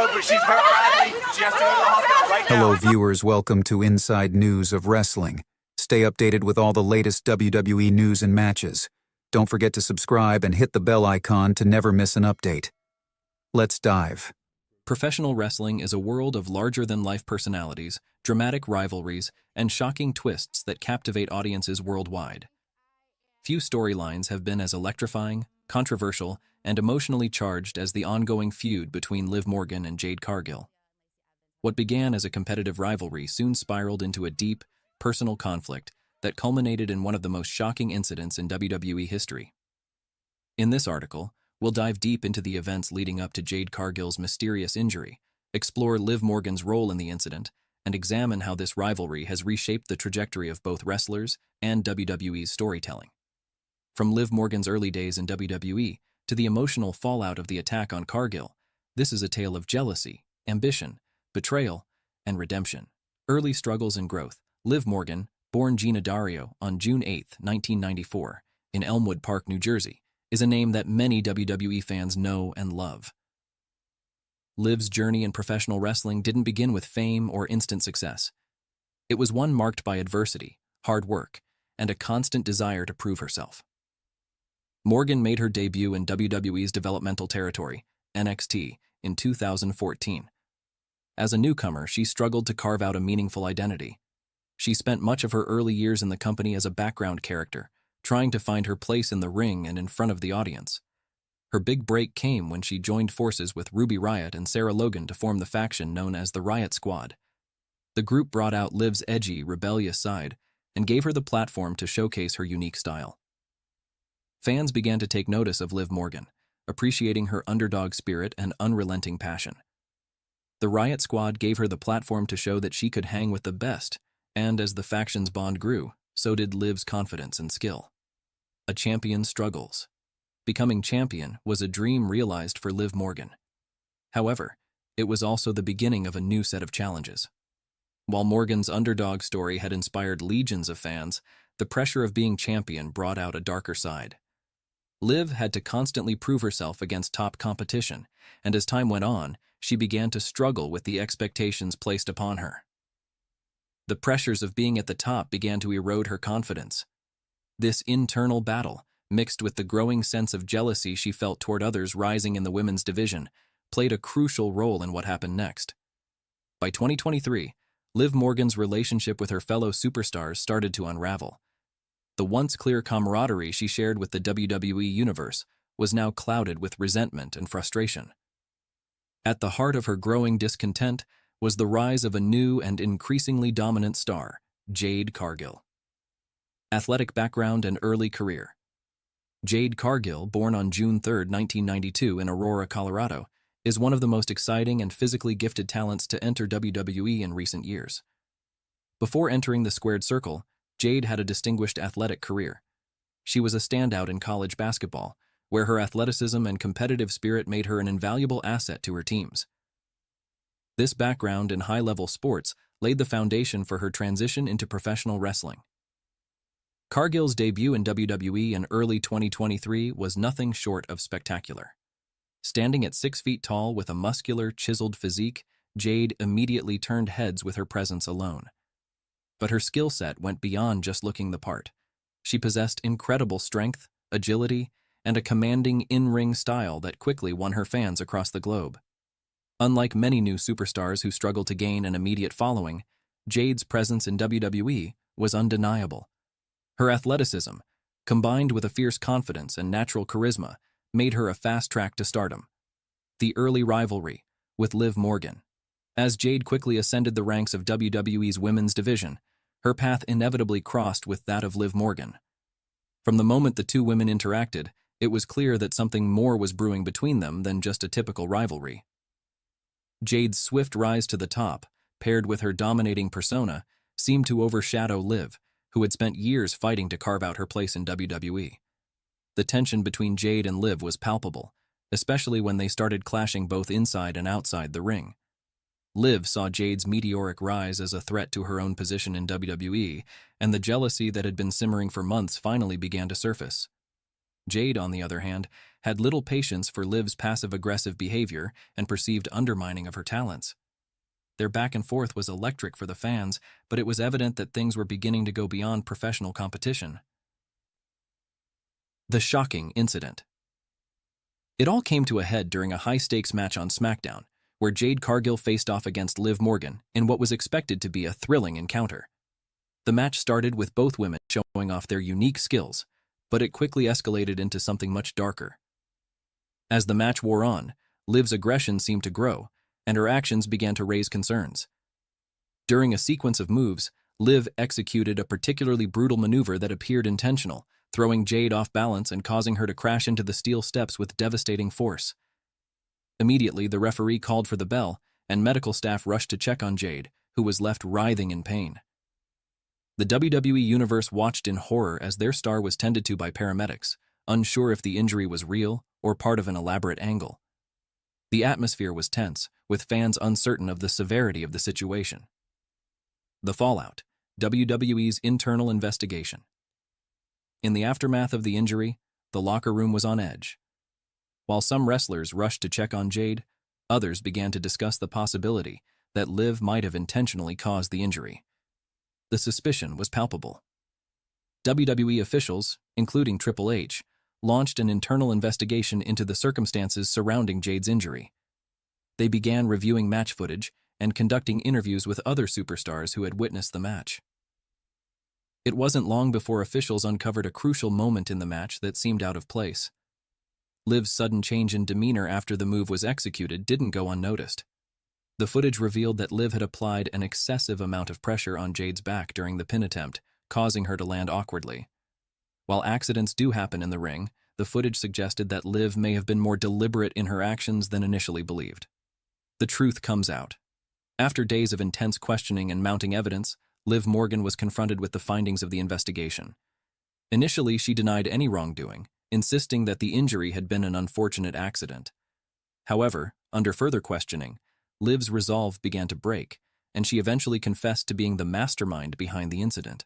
good, but she's hurt badly. She has to go to the hospital right now. Hello viewers, welcome to Inside News of Wrestling. Stay updated with all the latest WWE news and matches. Don't forget to subscribe and hit the bell icon to never miss an update. Let's dive. Professional wrestling is a world of larger-than-life personalities, dramatic rivalries, and shocking twists that captivate audiences worldwide. Few storylines have been as electrifying, controversial, and emotionally charged as the ongoing feud between Liv Morgan and Jade Cargill. What began as a competitive rivalry soon spiraled into a deep, personal conflict that culminated in one of the most shocking incidents in WWE history. In this article, we'll dive deep into the events leading up to Jade Cargill's mysterious injury, explore Liv Morgan's role in the incident, and examine how this rivalry has reshaped the trajectory of both wrestlers and WWE's storytelling. From Liv Morgan's early days in WWE to the emotional fallout of the attack on Cargill, this is a tale of jealousy, ambition, betrayal, and redemption. Early struggles and growth. Liv Morgan, born Gina Dario on June 8, 1994, in Elmwood Park, New Jersey, is a name that many WWE fans know and love. Liv's journey in professional wrestling didn't begin with fame or instant success. It was one marked by adversity, hard work, and a constant desire to prove herself. Morgan made her debut in WWE's developmental territory, NXT, in 2014. As a newcomer, she struggled to carve out a meaningful identity. She spent much of her early years in the company as a background character, trying to find her place in the ring and in front of the audience. Her big break came when she joined forces with Ruby Riott and Sarah Logan to form the faction known as the Riott Squad. The group brought out Liv's edgy, rebellious side and gave her the platform to showcase her unique style. Fans began to take notice of Liv Morgan, appreciating her underdog spirit and unrelenting passion. The Riott Squad gave her the platform to show that she could hang with the best, and as the faction's bond grew, so did Liv's confidence and skill. A champion struggles. Becoming champion was a dream realized for Liv Morgan. However, it was also the beginning of a new set of challenges. While Morgan's underdog story had inspired legions of fans, the pressure of being champion brought out a darker side. Liv had to constantly prove herself against top competition, and as time went on, she began to struggle with the expectations placed upon her. The pressures of being at the top began to erode her confidence. This internal battle, mixed with the growing sense of jealousy she felt toward others rising in the women's division, played a crucial role in what happened next. By 2023, Liv Morgan's relationship with her fellow superstars started to unravel. The once clear camaraderie she shared with the WWE Universe was now clouded with resentment and frustration. At the heart of her growing discontent was the rise of a new and increasingly dominant star, Jade Cargill. Athletic background and early career. Jade Cargill, born on June 3, 1992 in Aurora, Colorado, is one of the most exciting and physically gifted talents to enter WWE in recent years. Before entering the squared circle, Jade had a distinguished athletic career. She was a standout in college basketball, where her athleticism and competitive spirit made her an invaluable asset to her teams. This background in high-level sports laid the foundation for her transition into professional wrestling. Cargill's debut in WWE in early 2023 was nothing short of spectacular. Standing at 6 feet tall with a muscular, chiseled physique, Jade immediately turned heads with her presence alone. But her skill set went beyond just looking the part. She possessed incredible strength, agility, and a commanding in-ring style that quickly won her fans across the globe. Unlike many new superstars who struggled to gain an immediate following, Jade's presence in WWE was undeniable. Her athleticism, combined with a fierce confidence and natural charisma, made her a fast track to stardom. The early rivalry with Liv Morgan. As Jade quickly ascended the ranks of WWE's women's division, her path inevitably crossed with that of Liv Morgan. From the moment the two women interacted, it was clear that something more was brewing between them than just a typical rivalry. Jade's swift rise to the top, paired with her dominating persona, seemed to overshadow Liv, who had spent years fighting to carve out her place in WWE. The tension between Jade and Liv was palpable, especially when they started clashing both inside and outside the ring. Liv saw Jade's meteoric rise as a threat to her own position in WWE, and the jealousy that had been simmering for months finally began to surface. Jade, on the other hand, had little patience for Liv's passive-aggressive behavior and perceived undermining of her talents. Their back and forth was electric for the fans, but it was evident that things were beginning to go beyond professional competition. The shocking incident. It all came to a head during a high-stakes match on SmackDown, where Jade Cargill faced off against Liv Morgan in what was expected to be a thrilling encounter. The match started with both women showing off their unique skills, but it quickly escalated into something much darker. As the match wore on, Liv's aggression seemed to grow, and her actions began to raise concerns. During a sequence of moves, Liv executed a particularly brutal maneuver that appeared intentional, throwing Jade off balance and causing her to crash into the steel steps with devastating force. Immediately, the referee called for the bell, and medical staff rushed to check on Jade, who was left writhing in pain. The WWE Universe watched in horror as their star was tended to by paramedics, unsure if the injury was real or part of an elaborate angle. The atmosphere was tense, with fans uncertain of the severity of the situation. The fallout: WWE's internal investigation. In the aftermath of the injury, the locker room was on edge. While some wrestlers rushed to check on Jade, others began to discuss the possibility that Liv might have intentionally caused the injury. The suspicion was palpable. WWE officials, including Triple H, launched an internal investigation into the circumstances surrounding Jade's injury. They began reviewing match footage and conducting interviews with other superstars who had witnessed the match. It wasn't long before officials uncovered a crucial moment in the match that seemed out of place. Liv's sudden change in demeanor after the move was executed didn't go unnoticed. The footage revealed that Liv had applied an excessive amount of pressure on Jade's back during the pin attempt, causing her to land awkwardly. While accidents do happen in the ring, the footage suggested that Liv may have been more deliberate in her actions than initially believed. The truth comes out. After days of intense questioning and mounting evidence, Liv Morgan was confronted with the findings of the investigation. Initially, she denied any wrongdoing, insisting that the injury had been an unfortunate accident. However, under further questioning, Liv's resolve began to break, and she eventually confessed to being the mastermind behind the incident.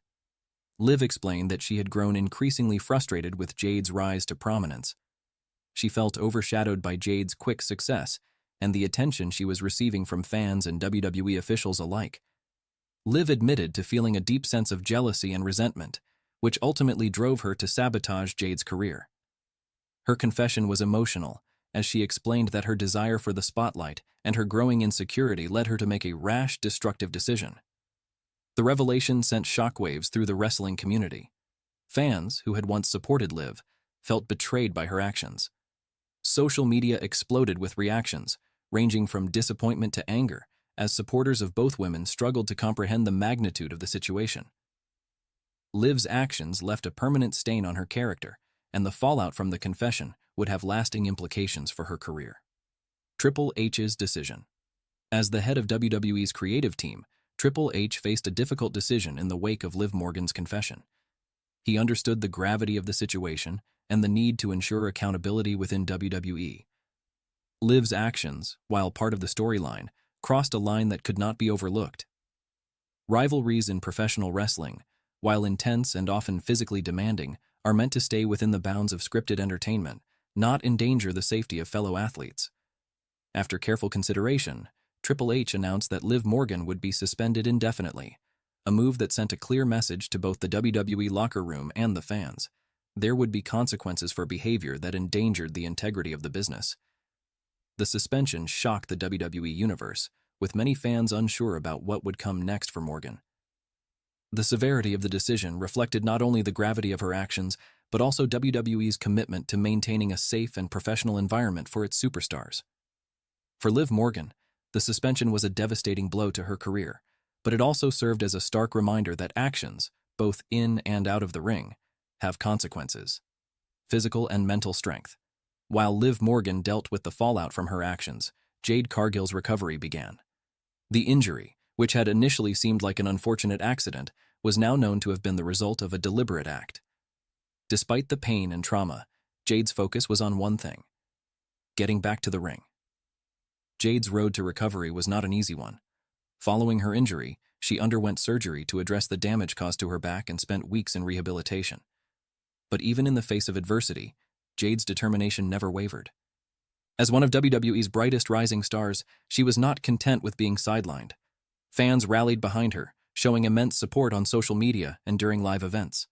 Liv explained that she had grown increasingly frustrated with Jade's rise to prominence. She felt overshadowed by Jade's quick success and the attention she was receiving from fans and WWE officials alike. Liv admitted to feeling a deep sense of jealousy and resentment, which ultimately drove her to sabotage Jade's career. Her confession was emotional, as she explained that her desire for the spotlight and her growing insecurity led her to make a rash, destructive decision. The revelation sent shockwaves through the wrestling community. Fans, who had once supported Liv, felt betrayed by her actions. Social media exploded with reactions, ranging from disappointment to anger, as supporters of both women struggled to comprehend the magnitude of the situation. Liv's actions left a permanent stain on her character, and the fallout from the confession would have lasting implications for her career. Triple H's decision. As the head of WWE's creative team, Triple H faced a difficult decision in the wake of Liv Morgan's confession. He understood the gravity of the situation and the need to ensure accountability within WWE. Liv's actions, while part of the storyline, crossed a line that could not be overlooked. Rivalries in professional wrestling, while intense and often physically demanding, are meant to stay within the bounds of scripted entertainment, not endanger the safety of fellow athletes. After careful consideration, Triple H announced that Liv Morgan would be suspended indefinitely, a move that sent a clear message to both the WWE locker room and the fans. There would be consequences for behavior that endangered the integrity of the business. The suspension shocked the WWE Universe, with many fans unsure about what would come next for Morgan. The severity of the decision reflected not only the gravity of her actions, but also WWE's commitment to maintaining a safe and professional environment for its superstars. For Liv Morgan, the suspension was a devastating blow to her career, but it also served as a stark reminder that actions, both in and out of the ring, have consequences: physical and mental strength. While Liv Morgan dealt with the fallout from her actions, Jade Cargill's recovery began. The injury, which had initially seemed like an unfortunate accident, was now known to have been the result of a deliberate act. Despite the pain and trauma, Jade's focus was on one thing: getting back to the ring. Jade's road to recovery was not an easy one. Following her injury, she underwent surgery to address the damage caused to her back and spent weeks in rehabilitation. But even in the face of adversity, Jade's determination never wavered. As one of WWE's brightest rising stars, she was not content with being sidelined. Fans rallied behind her, showing immense support on social media and during live events.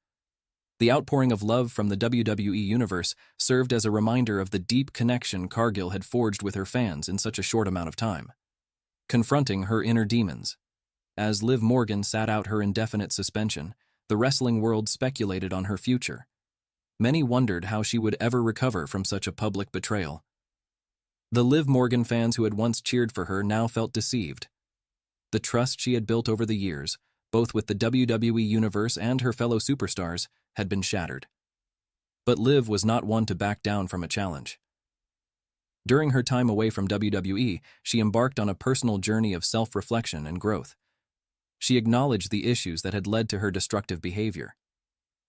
The outpouring of love from the WWE Universe served as a reminder of the deep connection Cargill had forged with her fans in such a short amount of time. Confronting her inner demons. As Liv Morgan sat out her indefinite suspension, the wrestling world speculated on her future. Many wondered how she would ever recover from such a public betrayal. The Liv Morgan fans who had once cheered for her now felt deceived. The trust she had built over the years, both with the WWE Universe and her fellow superstars, had been shattered. But Liv was not one to back down from a challenge. During her time away from WWE, she embarked on a personal journey of self-reflection and growth. She acknowledged the issues that had led to her destructive behavior.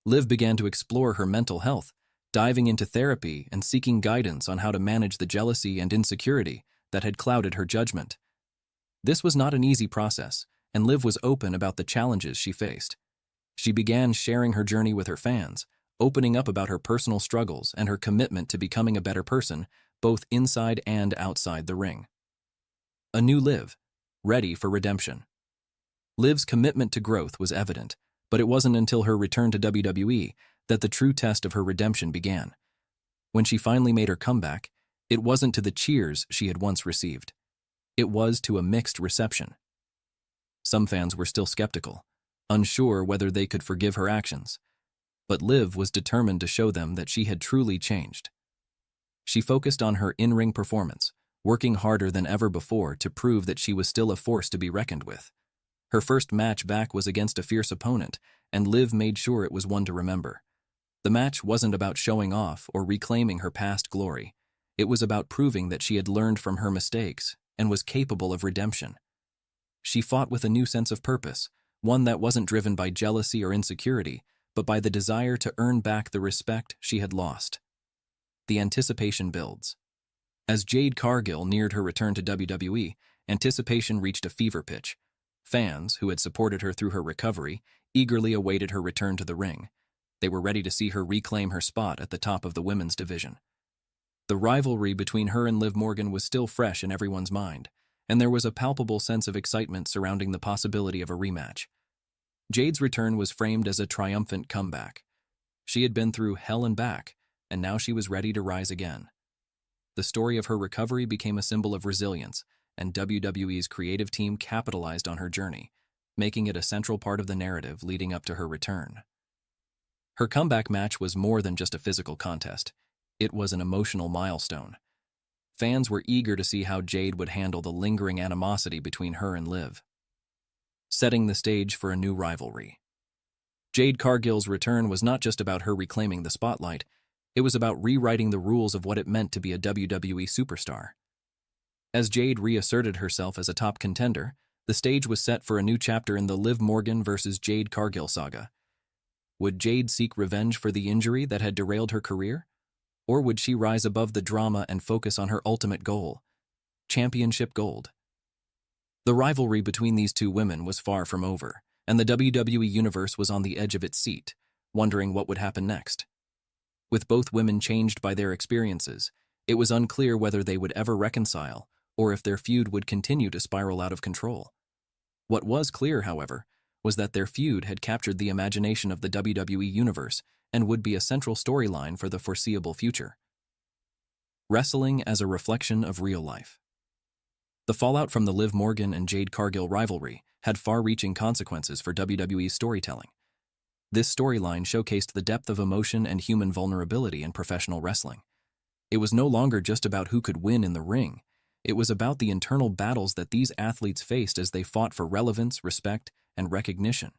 Liv began to explore her mental health, diving into therapy and seeking guidance on how to manage the jealousy and insecurity that had clouded her judgment. This was not an easy process, and Liv was open about the challenges she faced. She began sharing her journey with her fans, opening up about her personal struggles and her commitment to becoming a better person, both inside and outside the ring. A new Liv, ready for redemption. Liv's commitment to growth was evident, but it wasn't until her return to WWE that the true test of her redemption began. When she finally made her comeback, it wasn't to the cheers she had once received. It was to a mixed reception. Some fans were still skeptical, unsure whether they could forgive her actions, but Liv was determined to show them that she had truly changed. She focused on her in-ring performance, working harder than ever before to prove that she was still a force to be reckoned with. Her first match back was against a fierce opponent, and Liv made sure it was one to remember. The match wasn't about showing off or reclaiming her past glory. It was about proving that she had learned from her mistakes and was capable of redemption. She fought with a new sense of purpose, one that wasn't driven by jealousy or insecurity, but by the desire to earn back the respect she had lost. The anticipation builds. As Jade Cargill neared her return to WWE, anticipation reached a fever pitch. Fans, who had supported her through her recovery, eagerly awaited her return to the ring. They were ready to see her reclaim her spot at the top of the women's division. The rivalry between her and Liv Morgan was still fresh in everyone's mind, and there was a palpable sense of excitement surrounding the possibility of a rematch. Jade's return was framed as a triumphant comeback. She had been through hell and back, and now she was ready to rise again. The story of her recovery became a symbol of resilience, and WWE's creative team capitalized on her journey, making it a central part of the narrative leading up to her return. Her comeback match was more than just a physical contest. It was an emotional milestone. Fans were eager to see how Jade would handle the lingering animosity between her and Liv, setting the stage for a new rivalry. Jade Cargill's return was not just about her reclaiming the spotlight, it was about rewriting the rules of what it meant to be a WWE superstar. As Jade reasserted herself as a top contender, the stage was set for a new chapter in the Liv Morgan versus Jade Cargill saga. Would Jade seek revenge for the injury that had derailed her career? Or would she rise above the drama and focus on her ultimate goal, championship gold? The rivalry between these two women was far from over, and the WWE Universe was on the edge of its seat, wondering what would happen next. With both women changed by their experiences, it was unclear whether they would ever reconcile or if their feud would continue to spiral out of control. What was clear, however, was that their feud had captured the imagination of the WWE Universe and would be a central storyline for the foreseeable future. Wrestling as a reflection of real life. The fallout from the Liv Morgan and Jade Cargill rivalry had far-reaching consequences for WWE's storytelling. This storyline showcased the depth of emotion and human vulnerability in professional wrestling. It was no longer just about who could win in the ring. It was about the internal battles that these athletes faced as they fought for relevance, respect, and recognition.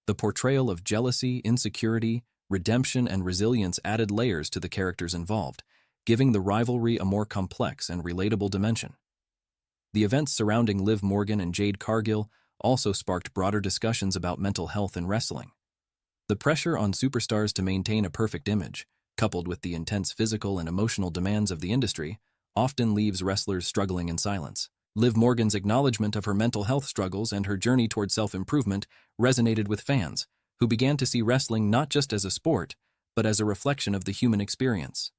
The portrayal of jealousy, insecurity, redemption, and resilience added layers to the characters involved, giving the rivalry a more complex and relatable dimension. The events surrounding Liv Morgan and Jade Cargill also sparked broader discussions about mental health in wrestling. The pressure on superstars to maintain a perfect image, coupled with the intense physical and emotional demands of the industry, often leaves wrestlers struggling in silence. Liv Morgan's acknowledgement of her mental health struggles and her journey toward self-improvement resonated with fans, who began to see wrestling not just as a sport, but as a reflection of the human experience.